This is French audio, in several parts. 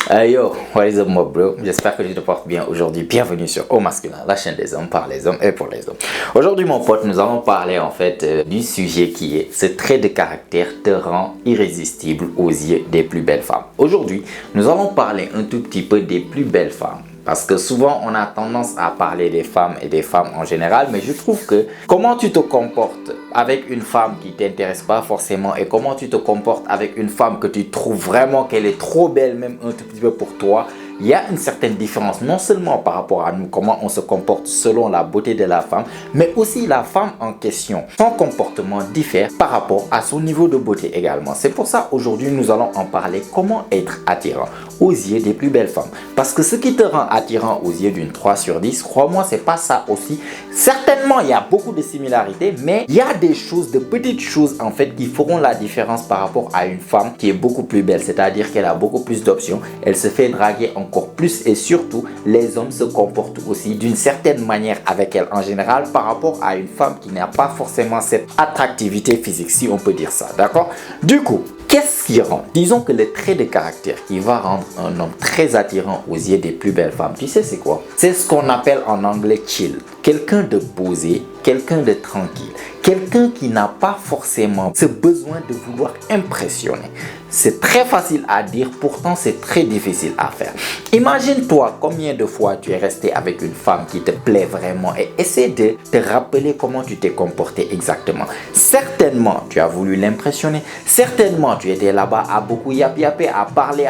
Yo, what is up, my bro? J'espère que tu te portes bien aujourd'hui. Bienvenue sur Au Masculin, la chaîne des hommes par les hommes et pour les hommes. Aujourd'hui, mon pote, nous allons parler en fait du sujet qui est: ce trait de caractère te rend irrésistible aux yeux des plus belles femmes. Aujourd'hui, nous allons parler un tout petit peu des plus belles femmes. Parce que souvent, on a tendance à parler des femmes et des femmes en général, mais je trouve que comment tu te comportes avec une femme qui ne t'intéresse pas forcément et comment tu te comportes avec une femme que tu trouves vraiment qu'elle est trop belle, même un tout petit peu pour toi, il y a une certaine différence, non seulement par rapport à nous, comment on se comporte selon la beauté de la femme, mais aussi la femme en question. Son comportement diffère par rapport à son niveau de beauté également. C'est pour ça aujourd'hui nous allons en parler, comment être attirant aux yeux des plus belles femmes. Parce que ce qui te rend attirant aux yeux d'une 3 sur 10, crois-moi, c'est pas ça aussi. Certainement, il y a beaucoup de similarités, mais il y a des choses, de petites choses en fait qui feront la différence par rapport à une femme qui est beaucoup plus belle. C'est-à-dire qu'elle a beaucoup plus d'options, elle se fait draguer encore plus et surtout, les hommes se comportent aussi d'une certaine manière avec elle en général par rapport à une femme qui n'a pas forcément cette attractivité physique, si on peut dire ça, d'accord? Du coup, qu'est-ce qui rend? Disons que le trait de caractère qui va rendre un homme très attirant aux yeux des plus belles femmes, tu sais c'est quoi? C'est ce qu'on appelle en anglais chill. Quelqu'un de posé, quelqu'un de tranquille, quelqu'un qui n'a pas forcément ce besoin de vouloir impressionner. C'est très facile à dire, pourtant c'est très difficile à faire. Imagine-toi combien de fois tu es resté avec une femme qui te plaît vraiment et essaie de te rappeler comment tu t'es comporté exactement. Certainement, tu as voulu l'impressionner. Certainement, tu étais là-bas à beaucoup yapper, à parler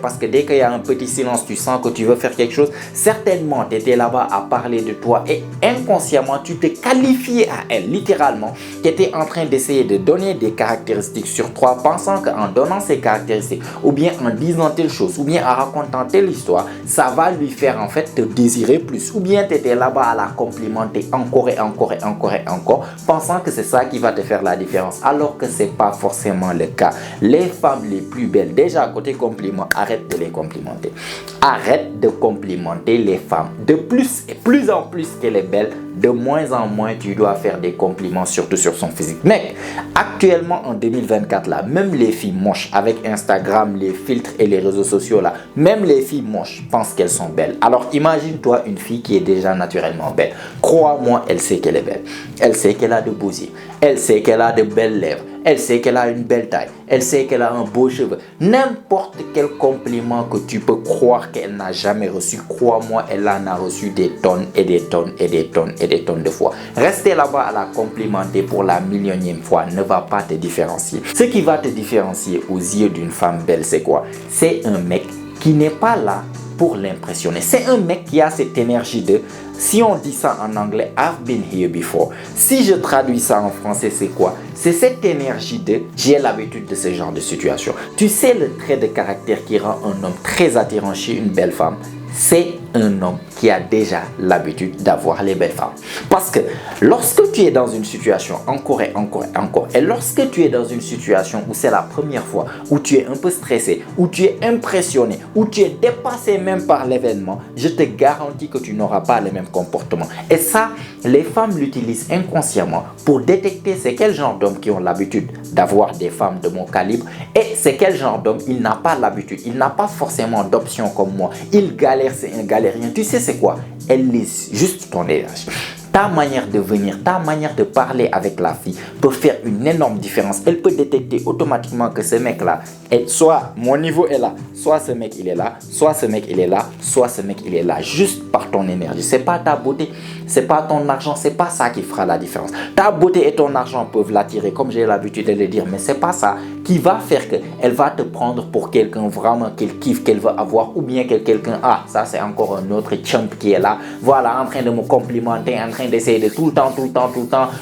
parce que dès qu'il y a un petit silence, tu sens que tu veux faire quelque chose. Certainement, tu étais là-bas à parler de toi et inconsciemment, tu te qualifiais à elle. Littéralement, tu étais en train d'essayer de donner des caractéristiques sur toi, pensant qu'en donnant ces caractéristiques, ou bien en disant telle chose, ou bien en racontant telle histoire, ça va lui faire en fait te désirer plus. Ou bien tu étais là-bas à la complimenter encore et encore, pensant que c'est ça qui va te faire la différence, alors que c'est pas forcément le cas. Les femmes les plus belles, déjà côté compliment, arrête de les complimenter. Arrête de complimenter les femmes. De plus en plus qu'elle est belle, de moins en moins tu dois faire des compliments, surtout sur son physique. Mec, actuellement en 2024 là, même les filles moches avec Instagram, les filtres et les réseaux sociaux là, même les filles moches pensent qu'elles sont belles. Alors imagine-toi une fille qui est déjà naturellement belle. Crois-moi, elle sait qu'elle est belle. Elle sait qu'elle a de beaux yeux. Elle sait qu'elle a de belles lèvres. Elle sait qu'elle a une belle taille. Elle sait qu'elle a un beau cheveu. N'importe quel compliment que tu peux croire qu'elle n'a jamais reçu, crois-moi, elle en a reçu des tonnes et des tonnes et des tonnes et des tonnes de fois. Rester là-bas à la complimenter pour la millionième fois ne va pas te différencier. Ce qui va te différencier aux yeux d'une femme belle, c'est quoi? C'est un mec qui n'est pas là pour l'impressionner. C'est un mec qui a cette énergie de, si on dit ça en anglais, I've been here before. Si je traduis ça en français, c'est quoi? C'est cette énergie de, j'ai l'habitude de ce genre de situation. Tu sais le trait de caractère qui rend un homme très attirant chez une belle femme? C'est un homme qui a déjà l'habitude d'avoir les belles femmes. Parce que lorsque tu es dans une situation encore, et lorsque tu es dans une situation où c'est la première fois, où tu es un peu stressé, où tu es impressionné, où tu es dépassé même par l'événement, je te garantis que tu n'auras pas le même comportement. Et ça, les femmes l'utilisent inconsciemment pour détecter c'est quel genre d'hommes qui ont l'habitude d'avoir des femmes de mon calibre et c'est quel genre d'homme il n'a pas l'habitude, il n'a pas forcément d'options comme moi, il galère, c'est un galérien. Tu sais c'est quoi? Elle lise juste ton énergie. Ta manière de venir, ta manière de parler avec la fille peut faire une énorme différence. Elle peut détecter automatiquement que ce mec-là, soit mon niveau est là, soit ce mec il est là, soit ce mec il est là, soit ce mec il est là, juste par ton énergie. C'est pas ta beauté, c'est pas ton argent, c'est pas ça qui fera la différence. Ta beauté et ton argent peuvent l'attirer, comme j'ai l'habitude de le dire, mais c'est pas ça qui va faire qu'elle va te prendre pour quelqu'un vraiment qu'elle kiffe, qu'elle veut avoir, ou bien que quelqu'un, ah, ça c'est encore un autre chump qui est là, voilà, en train de me complimenter, en train d'essayer de tout le temps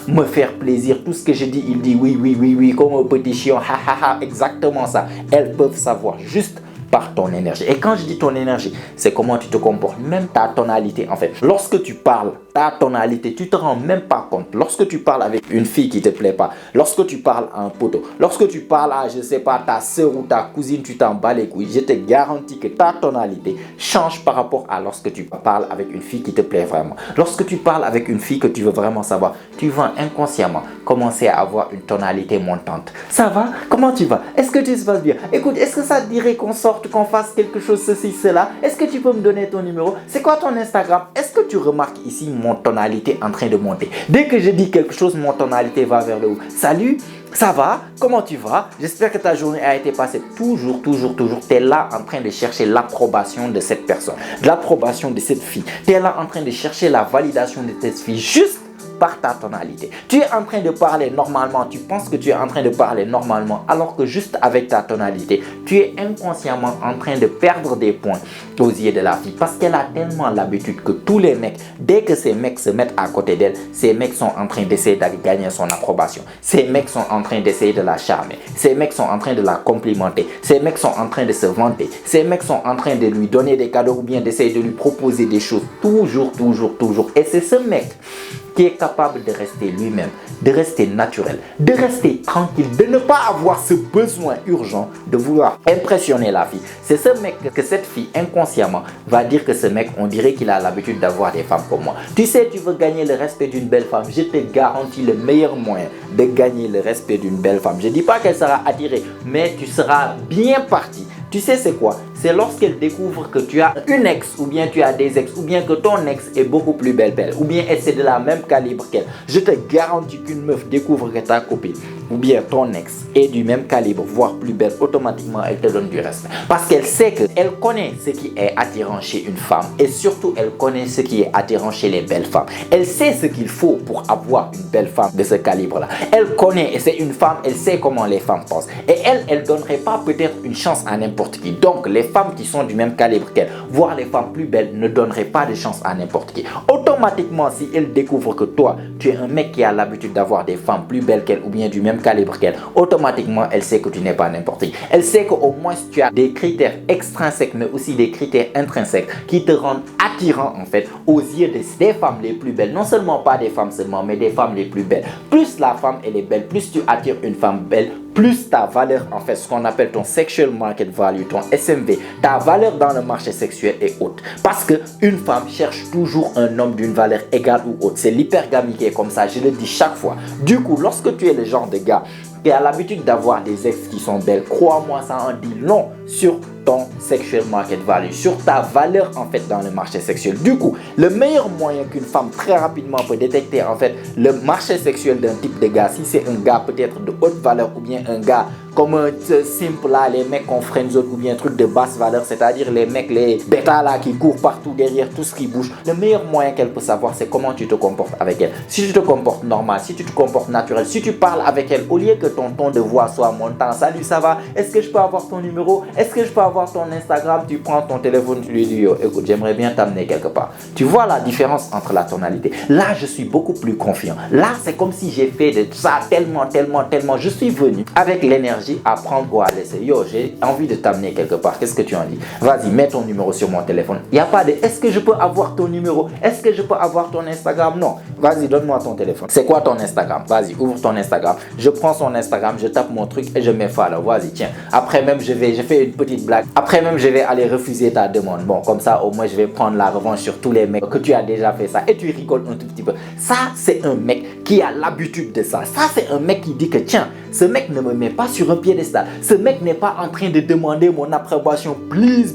me faire plaisir. Tout ce que je dis, il dit oui, comme un petit chien, exactement ça. Elles peuvent savoir juste par ton énergie. Et quand je dis ton énergie, c'est comment tu te comportes, même ta tonalité en fait. Lorsque tu parles, ta tonalité, tu te rends même pas compte. Lorsque tu parles avec une fille qui te plaît pas, lorsque tu parles à un poteau, lorsque tu parles à, je sais pas, ta soeur ou ta cousine, tu t'en bats les couilles, je te garantis que ta tonalité change par rapport à lorsque tu parles avec une fille qui te plaît vraiment. Lorsque tu parles avec une fille que tu veux vraiment savoir, tu vas inconsciemment commencer à avoir une tonalité montante. Ça va? Comment tu vas? Est-ce que tu se passes bien? Écoute, est-ce que ça te dirait qu'on sorte sorte qu'on fasse quelque chose, ceci, cela? Est-ce que tu peux me donner ton numéro? C'est quoi ton Instagram? Est-ce que tu remarques ici mon tonalité en train de monter? Dès que je dis quelque chose, mon tonalité va vers le haut. Salut, ça va? Comment tu vas? J'espère que ta journée a été passée. Toujours, tu es là en train de chercher l'approbation de cette personne, l'approbation de cette fille. Tu es là en train de chercher la validation de cette fille juste par ta tonalité. Tu es en train de parler normalement, tu penses que tu es en train de parler normalement, alors que juste avec ta tonalité, tu es inconsciemment en train de perdre des points aux yeux de la fille, parce qu'elle a tellement l'habitude que tous les mecs, dès que ces mecs se mettent à côté d'elle, ces mecs sont en train d'essayer de gagner son approbation. Ces mecs sont en train d'essayer de la charmer. Ces mecs sont en train de la complimenter. Ces mecs sont en train de se vanter. Ces mecs sont en train de lui donner des cadeaux ou bien d'essayer de lui proposer des choses. Toujours. Et c'est ce mec qui est capable de rester lui-même, de rester naturel, de rester tranquille, de ne pas avoir ce besoin urgent de vouloir impressionner la fille. C'est ce mec que cette fille inconsciemment va dire que ce mec, on dirait qu'il a l'habitude d'avoir des femmes comme moi. Tu sais, tu veux gagner le respect d'une belle femme, je te garantis le meilleur moyen de gagner le respect d'une belle femme. Je ne dis pas qu'elle sera attirée, mais tu seras bien parti. Tu sais c'est quoi? C'est lorsqu'elle découvre que tu as une ex, ou bien tu as des ex, ou bien que ton ex est beaucoup plus belle qu'elle, ou bien elle c'est de la même calibre qu'elle. Je te garantis qu'une meuf découvre que ta copine, ou bien ton ex est du même calibre, voire plus belle, automatiquement elle te donne du respect. Parce qu'elle sait qu'elle connaît ce qui est attirant chez une femme, et surtout elle connaît ce qui est attirant chez les belles femmes. Elle sait ce qu'il faut pour avoir une belle femme de ce calibre-là. Elle connaît, et c'est une femme, elle sait comment les femmes pensent. Et elle donnerait pas peut-être une chance à n'importe qui. Donc les femmes qui sont du même calibre qu'elle, voire les femmes plus belles, ne donneraient pas de chance à n'importe qui. Automatiquement, si elle découvre que toi, tu es un mec qui a l'habitude d'avoir des femmes plus belles qu'elle ou bien du même calibre qu'elle, automatiquement, elle sait que tu n'es pas n'importe qui. Elle sait qu'au moins tu as des critères extrinsèques, mais aussi des critères intrinsèques qui te rendent attirant en fait aux yeux des femmes les plus belles. Non seulement pas des femmes seulement, mais des femmes les plus belles. Plus la femme elle est belle, plus tu attires une femme belle, plus ta valeur, en fait, ce qu'on appelle ton sexual market value, ton SMV, ta valeur dans le marché sexuel est haute. Parce qu'une femme cherche toujours un homme d'une valeur égale ou haute. C'est l'hypergamie qui est comme ça, je le dis chaque fois. Du coup, lorsque tu es le genre de gars qui a l'habitude d'avoir des ex qui sont belles, crois-moi, ça en dit long sur ton sexual market value, sur ta valeur en fait dans le marché sexuel. Du coup, le meilleur moyen qu'une femme très rapidement peut détecter en fait le marché sexuel d'un type de gars, si c'est un gars peut-être de haute valeur ou bien un gars comme un simple là, les mecs qu'on friendzone ou bien un truc de basse valeur, c'est-à-dire les mecs, les bêtas là qui courent partout derrière tout ce qui bouge. Le meilleur moyen qu'elle peut savoir, c'est comment tu te comportes avec elle. Si tu te comportes normal, si tu te comportes naturel, si tu parles avec elle, au lieu que ton ton de voix soit montant, salut, ça va? Est-ce que je peux avoir ton numéro? Est-ce que je peux avoir ton Instagram? Tu prends ton téléphone, tu lui dis, yo, écoute, j'aimerais bien t'amener quelque part. Tu vois la différence entre la tonalité. Là, je suis beaucoup plus confiant. Là, c'est comme si j'ai fait de ça tellement. Je suis venu avec l'énergie à prendre ou à laisser. Yo, j'ai envie de t'amener quelque part. Qu'est-ce que tu en dis? Vas-y, mets ton numéro sur mon téléphone. Il n'y a pas de est-ce que je peux avoir ton numéro? Est-ce que je peux avoir ton Instagram? Non. Vas-y, donne-moi ton téléphone. C'est quoi ton Instagram? Vas-y, ouvre ton Instagram. Je prends son Instagram, je tape mon truc et je mets follow. Vas-y, tiens. Après même, je fais une petite blague. Après même, je vais aller refuser ta demande. Bon, comme ça, au moins, je vais prendre la revanche sur tous les mecs que tu as déjà fait ça. Et tu rigoles un tout petit peu. Ça, c'est un mec qui a l'habitude de ça. Ça, c'est un mec qui dit que tiens, ce mec ne me met pas sur un piédestal. Ce mec n'est pas en train de demander mon approbation. Please,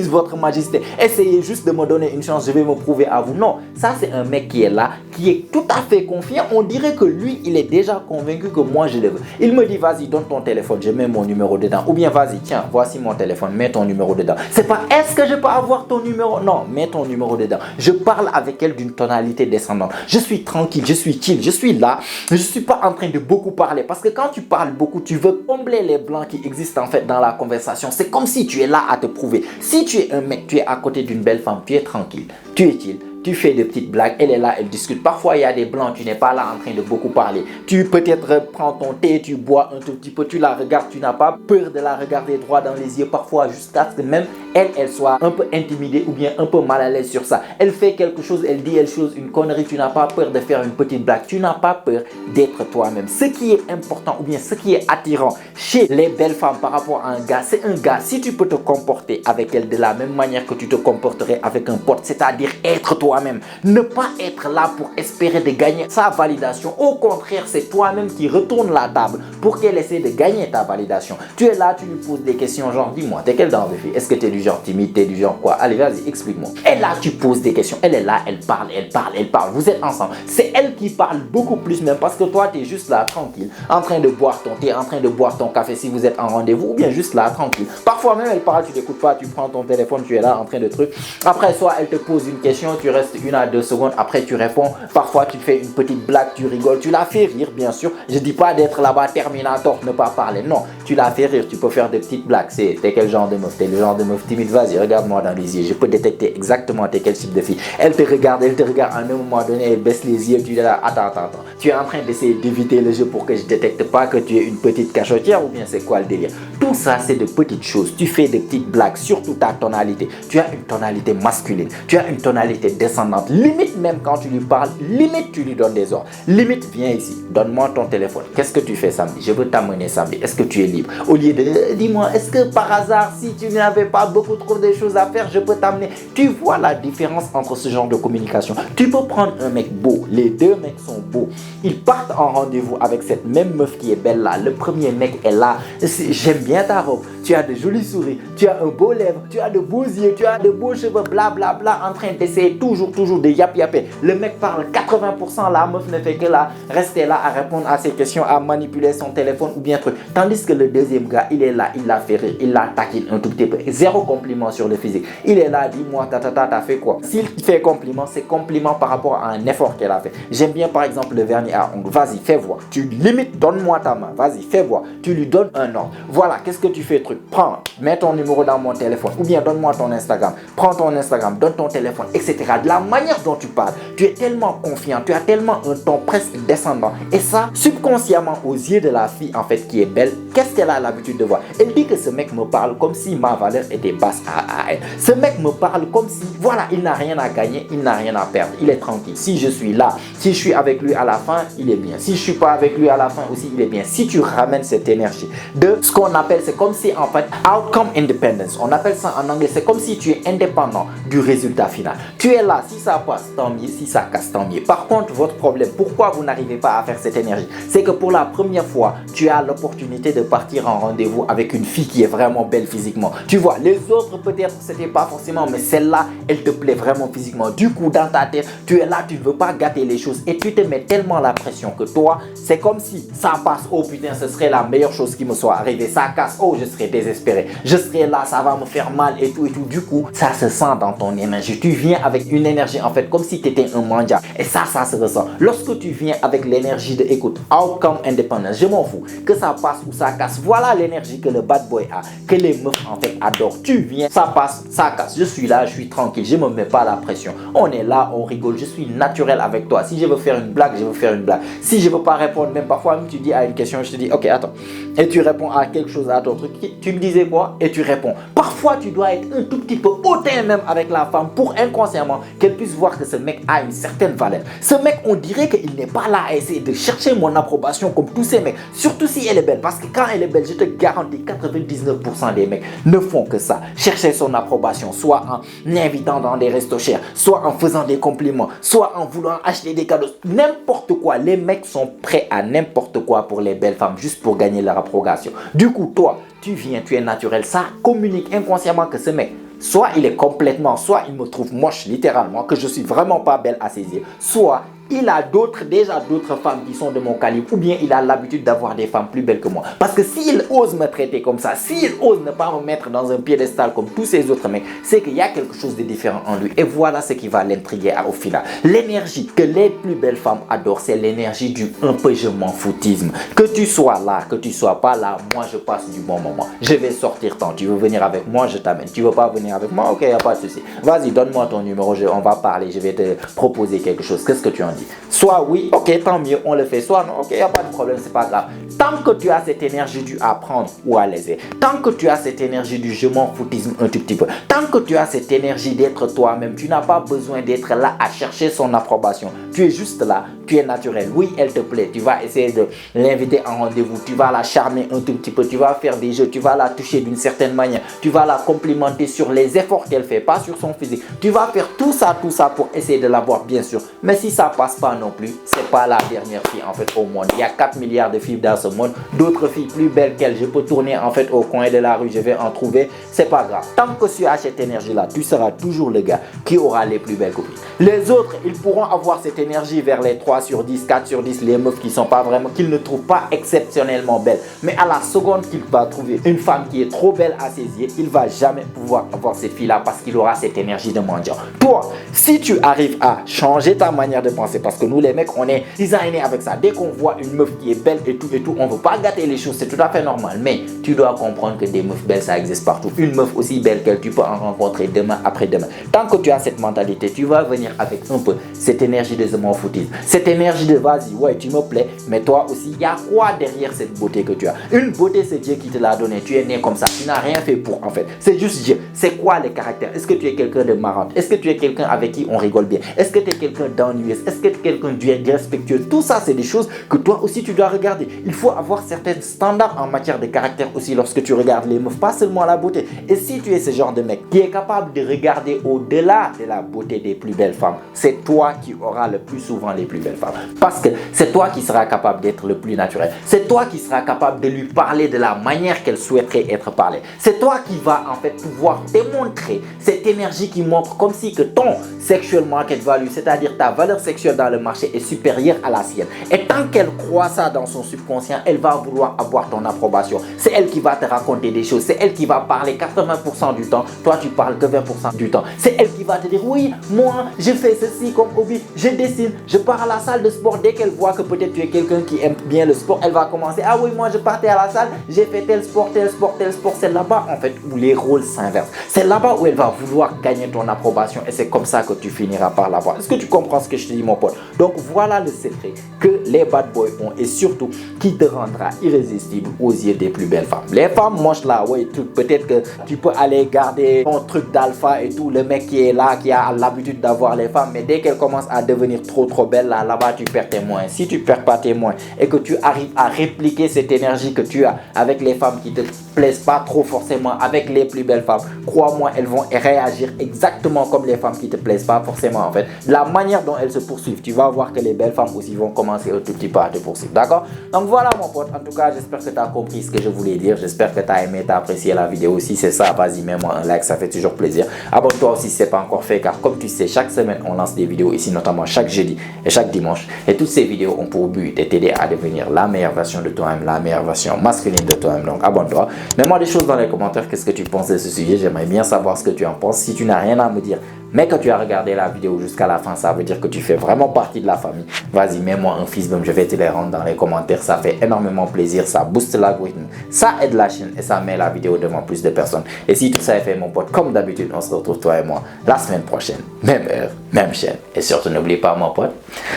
votre majesté. Essayez juste de me donner une chance, je vais me prouver à vous. Non, ça c'est un mec qui est là, qui est tout à fait confiant. On dirait que lui, il est déjà convaincu que moi je le veux. Il me dit, vas-y, donne ton téléphone, je mets mon numéro dedans. Ou bien, vas-y, tiens, voici mon téléphone, mets ton numéro dedans. C'est pas, est-ce que je peux avoir ton numéro? Non, mets ton numéro dedans. Je parle avec elle d'une tonalité descendante. Je suis tranquille, je suis chill, je suis là. Je suis pas en train de beaucoup parler. Parce que quand tu parles beaucoup, tu veux combler les blancs qui existent en fait dans la conversation. C'est comme si tu es là à te prouver. Si tu es un mec, tu es à côté d'une belle femme, tu es tranquille, tu es chill. Tu fais des petites blagues, elle est là, elle discute. Parfois, il y a des blancs, tu n'es pas là en train de beaucoup parler. Tu peut-être prends ton thé, tu bois un tout petit peu, tu la regardes, tu n'as pas peur de la regarder droit dans les yeux. Parfois, jusqu'à ce que même elle soit un peu intimidée ou bien un peu mal à l'aise sur ça. Elle fait quelque chose, elle dit une connerie, tu n'as pas peur de faire une petite blague. Tu n'as pas peur d'être toi-même. Ce qui est important ou bien ce qui est attirant chez les belles femmes par rapport à un gars, c'est un gars, si tu peux te comporter avec elle de la même manière que tu te comporterais avec un pote, c'est-à-dire être toi. toi-même. Ne pas être là pour espérer de gagner sa validation. Au contraire, c'est toi-même qui retourne la table pour qu'elle essaie de gagner ta validation. Tu es là, tu lui poses des questions genre, dis-moi, t'es quel genre de fille? Est-ce que t'es du genre timide, t'es du genre quoi? Allez, vas-y, explique-moi. Et là, tu poses des questions. Elle est là, elle parle, elle parle, elle parle. Vous êtes ensemble. C'est elle qui parle beaucoup plus même parce que toi, tu es juste là, tranquille, en train de boire ton thé, en train de boire ton café si vous êtes en rendez-vous ou bien juste là, tranquille. Parfois même, elle parle, tu n'écoutes pas, tu prends ton téléphone, tu es là en train de truc. Après, soit elle te pose une question, tu restes 1 à 2 secondes, après tu réponds. Parfois, tu fais une petite blague, tu rigoles, tu la fais rire, bien sûr. Je dis pas d'être là-bas, Terminator, ne pas parler. Non, tu la fais rire, tu peux faire des petites blagues. T'es quel genre de meuf? T'es le genre de meuf timide? Vas-y, regarde-moi dans les yeux. Je peux détecter exactement t'es quel type de fille. Elle te regarde, à un moment donné, elle baisse les yeux, tu es là, attends. Tu es en train d'essayer d'éviter le jeu pour que je détecte pas que tu es une petite cachotière ou bien c'est quoi le délire? Tout ça, c'est de petites choses. Tu fais des petites blagues, surtout ta tonalité. Tu as une tonalité masculine, tu as une tonalité descendante. Limite, même quand tu lui parles, limite, tu lui donnes des ordres. Limite, viens ici, donne-moi ton téléphone. Qu'est-ce que tu fais samedi? Je veux t'amener samedi. Est-ce que tu es libre? Au lieu de, dis-moi, est-ce que par hasard, si tu n'avais pas beaucoup trop de choses à faire, je peux t'amener? Tu vois la différence entre ce genre de communication. Tu peux prendre un mec beau, les deux mecs sont beaux. Ils partent en rendez-vous avec cette même meuf qui est belle là. Le premier mec est là. J'aime bien ta robe. Tu as de jolis sourires. Tu as un beau lèvre. Tu as de beaux yeux. Tu as de beaux cheveux. Blablabla. En train d'essayer toujours de yapper. Le mec parle 80%. La meuf ne fait que là. Rester là à répondre à ses questions, à manipuler son téléphone ou bien truc. Tandis que le deuxième gars, il est là. Il la fait rire. Il la taquine un tout petit peu. Zéro compliment sur le physique. Il est là. Dis-moi, t'as fait quoi? S'il fait compliment, c'est compliment par rapport à un effort qu'elle a fait. J'aime bien par exemple le vernis à ongles. Vas-y, fais voir. Tu limites, donne-moi ta main. Vas-y, fais voir. Tu lui donnes un ordre. Voilà, qu'est-ce que tu fais, truc? Prends, mets ton numéro dans mon téléphone. Ou bien donne-moi ton Instagram. Prends ton Instagram, donne ton téléphone, etc. De la manière dont tu parles, tu es tellement confiant, tu as tellement un ton presque descendant. Et ça, subconsciemment, aux yeux de la fille, en fait, qui est belle, qu'est-ce qu'elle a l'habitude de voir? Elle dit que ce mec me parle comme si ma valeur était basse à elle. Ce mec me parle comme si, voilà, il n'a rien à gagner, il n'a rien à perdre. Il est tranquille. Si je suis là, si je suis avec lui à la fin, il est bien. Si je suis pas avec lui à la fin aussi, il est bien. Si tu ramènes cette énergie de ce qu'on appelle, c'est comme si en fait, outcome independence. On appelle ça en anglais, c'est comme si tu es indépendant du résultat final. Tu es là, si ça passe, tant mieux, si ça casse, tant mieux. Par contre, votre problème, pourquoi vous n'arrivez pas à faire cette énergie? C'est que pour la première fois, tu as l'opportunité de partir en rendez-vous avec une fille qui est vraiment belle physiquement. Tu vois, les autres peut-être c'était pas forcément, mais celle-là, elle te plaît vraiment physiquement. Du coup, dans ta tête, tu es là, tu ne veux pas gâter les choses et tu te mets tellement la pression que toi, c'est comme si ça passe, oh putain, ce serait la meilleure chose qui me soit arrivée. Ça casse, oh, je serais désespéré. Je serais là, ça va me faire mal et tout et tout. Du coup, ça se sent dans ton énergie. Tu viens avec une énergie en fait comme si tu étais un mendiant. Et ça se ressent. Lorsque tu viens avec l'énergie de écoute, outcome independence, je m'en fous. Que ça passe ou ça casse. Voilà l'énergie que le bad boy a, que les meufs en fait adorent. Tu viens, ça passe, ça casse. Je suis là, je suis tranquille, je me mets pas la pression. On est là, on rigole, je suis naturel avec toi. Si je veux faire une blague, je veux faire une blague. Si je veux pas répondre, même parfois même tu dis à une question, je te dis ok attends. Et tu réponds à quelque chose, à ton truc. Tu me disais quoi? Et tu réponds. Parfois tu dois être un tout petit peu hautain même avec la femme pour inconsciemment qu'elle puisse voir que ce mec a une certaine valeur. Ce mec, on dirait qu'il n'est pas là à essayer de chercher mon approbation comme tous ces mecs. Surtout si elle est belle. Parce que quand elle est belle, je te garantis 99% des mecs ne font que ça. Chercher son approbation, soit en invitant dans des restos chers, soit en faisant des compliments, soit en voulant acheter des cadeaux. N'importe quoi. Les mecs sont prêts à n'importe quoi pour les belles femmes, juste pour gagner leur approbation. Du coup, toi, tu viens, tu es naturel. Ça communique inconsciemment que ce mec, soit il est complètement, soit il me trouve moche littéralement, que je suis vraiment pas belle à ses yeux, soit il a déjà d'autres femmes qui sont de mon calibre, ou bien il a l'habitude d'avoir des femmes plus belles que moi. Parce que s'il ose me traiter comme ça, s'il ose ne pas me mettre dans un piédestal comme tous ces autres mecs, c'est qu'il y a quelque chose de différent en lui. Et voilà ce qui va l'intriguer au final. L'énergie que les plus belles femmes adorent, c'est l'énergie du un peu je m'en foutisme. Que tu sois là, que tu sois pas là, moi je passe du bon moment. Je vais sortir tant. Tu veux venir avec moi, je t'amène. Tu veux pas venir avec moi, ok, y a pas de souci. Vas-y, donne-moi ton numéro, on va parler, je vais te proposer quelque chose. Qu'est-ce que tu en dis? dit. Soit oui, ok, tant mieux, on le fait. Soit non, ok, il n'y a pas de problème, c'est pas grave. Tant que tu as cette énergie du apprendre ou à laisser, tant que tu as cette énergie du je m'en foutisme un tout petit peu, tant que tu as cette énergie d'être toi-même, tu n'as pas besoin d'être là à chercher son approbation. Tu es juste là, tu es naturel. Oui, elle te plaît, tu vas essayer de l'inviter en rendez-vous, tu vas la charmer un tout petit peu, tu vas faire des jeux, tu vas la toucher d'une certaine manière, tu vas la complimenter sur les efforts qu'elle fait, pas sur son physique. Tu vas faire tout ça pour essayer de l'avoir, bien sûr. Mais si ça passe pas non plus, c'est pas la dernière fille en fait au monde. Il y a 4 milliards de filles dans ce monde, d'autres filles plus belles qu'elle. Je peux tourner en fait au coin de la rue, je vais en trouver, c'est pas grave. Tant que tu as cette énergie là, tu seras toujours le gars qui aura les plus belles copines. Les autres, ils pourront avoir cette énergie vers les 3 sur 10, 4 sur 10, les meufs qui sont pas vraiment, qu'ils ne trouvent pas exceptionnellement belles. Mais à la seconde qu'il va trouver une femme qui est trop belle à ses yeux, il va jamais pouvoir avoir cette fille là parce qu'il aura cette énergie de mendiant. Toi, si tu arrives à changer ta manière de penser, parce que nous les mecs, on est designés avec ça. Dès qu'on voit une meuf qui est belle et tout, on veut pas gâter les choses, c'est tout à fait normal. Mais tu dois comprendre que des meufs belles, ça existe partout. Une meuf aussi belle qu'elle, tu peux en rencontrer demain après demain. Tant que tu as cette mentalité, tu vas venir avec un peu cette énergie de je m'en foutisme, cette énergie de vas-y, ouais, tu me plais, mais toi aussi, il y a quoi derrière cette beauté que tu as? Une beauté, c'est Dieu qui te l'a donné. Tu es né comme ça, tu n'as rien fait pour en fait. C'est juste Dieu. C'est quoi les caractères? Est-ce que tu es quelqu'un de marrant? Est-ce que tu es quelqu'un avec qui on rigole bien? Est-ce que tu es quelqu'un d'ennuyeux? Est-ce que tu es quelqu'un de respectueux? Tout ça, c'est des choses que toi aussi tu dois regarder. Il faut avoir certains standards en matière de caractère aussi lorsque tu regardes les meufs, pas seulement la beauté. Et si tu es ce genre de mec qui est capable de regarder au-delà de la beauté des plus belles femmes, c'est toi qui auras le plus souvent les plus belles femmes. Parce que c'est toi qui seras capable d'être le plus naturel. C'est toi qui seras capable de lui parler de la manière qu'elle souhaiterait être parlée. C'est toi qui vas en fait pouvoir démontrer cette énergie qui montre comme si que ton sexual market value, c'est-à-dire ta valeur sexuelle dans le marché, est supérieure à la sienne. Et tant qu'elle croit ça dans son subconscient, elle va vouloir avoir ton approbation. C'est elle qui va te raconter des choses. C'est elle qui va parler 80% du temps. Toi, tu parles que 20% du temps. C'est elle qui va te dire, oui, moi, je fais ceci comme hobby. Je dessine, je pars à la salle de sport. Dès qu'elle voit que peut-être tu es quelqu'un qui aime bien le sport, elle va commencer, ah oui, moi, je partais à la salle, j'ai fait tel sport, tel sport, tel sport. C'est là-bas, en fait, où les rôles s'inversent. C'est là-bas où elle va vouloir gagner ton approbation. Et c'est comme ça que tu finiras par l'avoir. Est-ce que tu comprends ce que je te dis, mon pote? Donc, voilà le secret que les bad boys ont et surtout qui te rendra irrésistible aux yeux des plus belles femmes. Les femmes moches là, ouais, peut-être que tu peux aller garder ton truc d'alpha et tout, le mec qui est là, qui a l'habitude d'avoir les femmes, mais dès qu'elles commencent à devenir trop belles, là-bas tu perds tes moyens. Si tu perds pas tes moyens et que tu arrives à répliquer cette énergie que tu as avec les femmes qui te plaisent pas trop forcément, avec les plus belles femmes, crois-moi, elles vont réagir exactement comme les femmes qui te plaisent pas forcément en fait. La manière dont elles se poursuivent, tu vas voir que les belles femmes aussi vont commencer un tout petit peu à te poursuivre, d'accord? Donc voilà mon pote, en tout cas j'espère que tu as compris ce que je voulais dire, j'espère que tu as aimé, tu as apprécié la vidéo. Si c'est ça, vas-y, mets-moi un like, ça fait toujours plaisir. Abonne-toi aussi si ce n'est pas encore fait, car comme tu sais, chaque semaine on lance des vidéos ici, notamment chaque jeudi et chaque dimanche, et toutes ces vidéos ont pour but de t'aider à devenir la meilleure version de toi-même, la meilleure version masculine de toi-même. Donc abonne-toi, mets-moi des choses dans les commentaires, qu'est-ce que tu penses de ce sujet, j'aimerais bien savoir ce que tu en penses. Si tu n'as rien à me dire mais que tu as regardé la vidéo jusqu'à la fin, ça veut dire que tu fais vraiment partie de la famille. Vas-y, mets-moi un fist bump, je vais te les rendre dans les commentaires, ça fait énormément plaisir, ça booste l'algorithme, ça aide la chaîne et ça met la vidéo devant plus de personnes. Et si tout ça est fait mon pote, comme d'habitude, on se retrouve toi et moi la semaine prochaine, même heure, même chaîne. Et surtout n'oublie pas mon pote,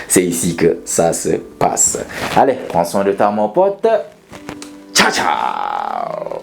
c'est ici que ça se passe. Allez, prends soin de toi mon pote, ciao ciao.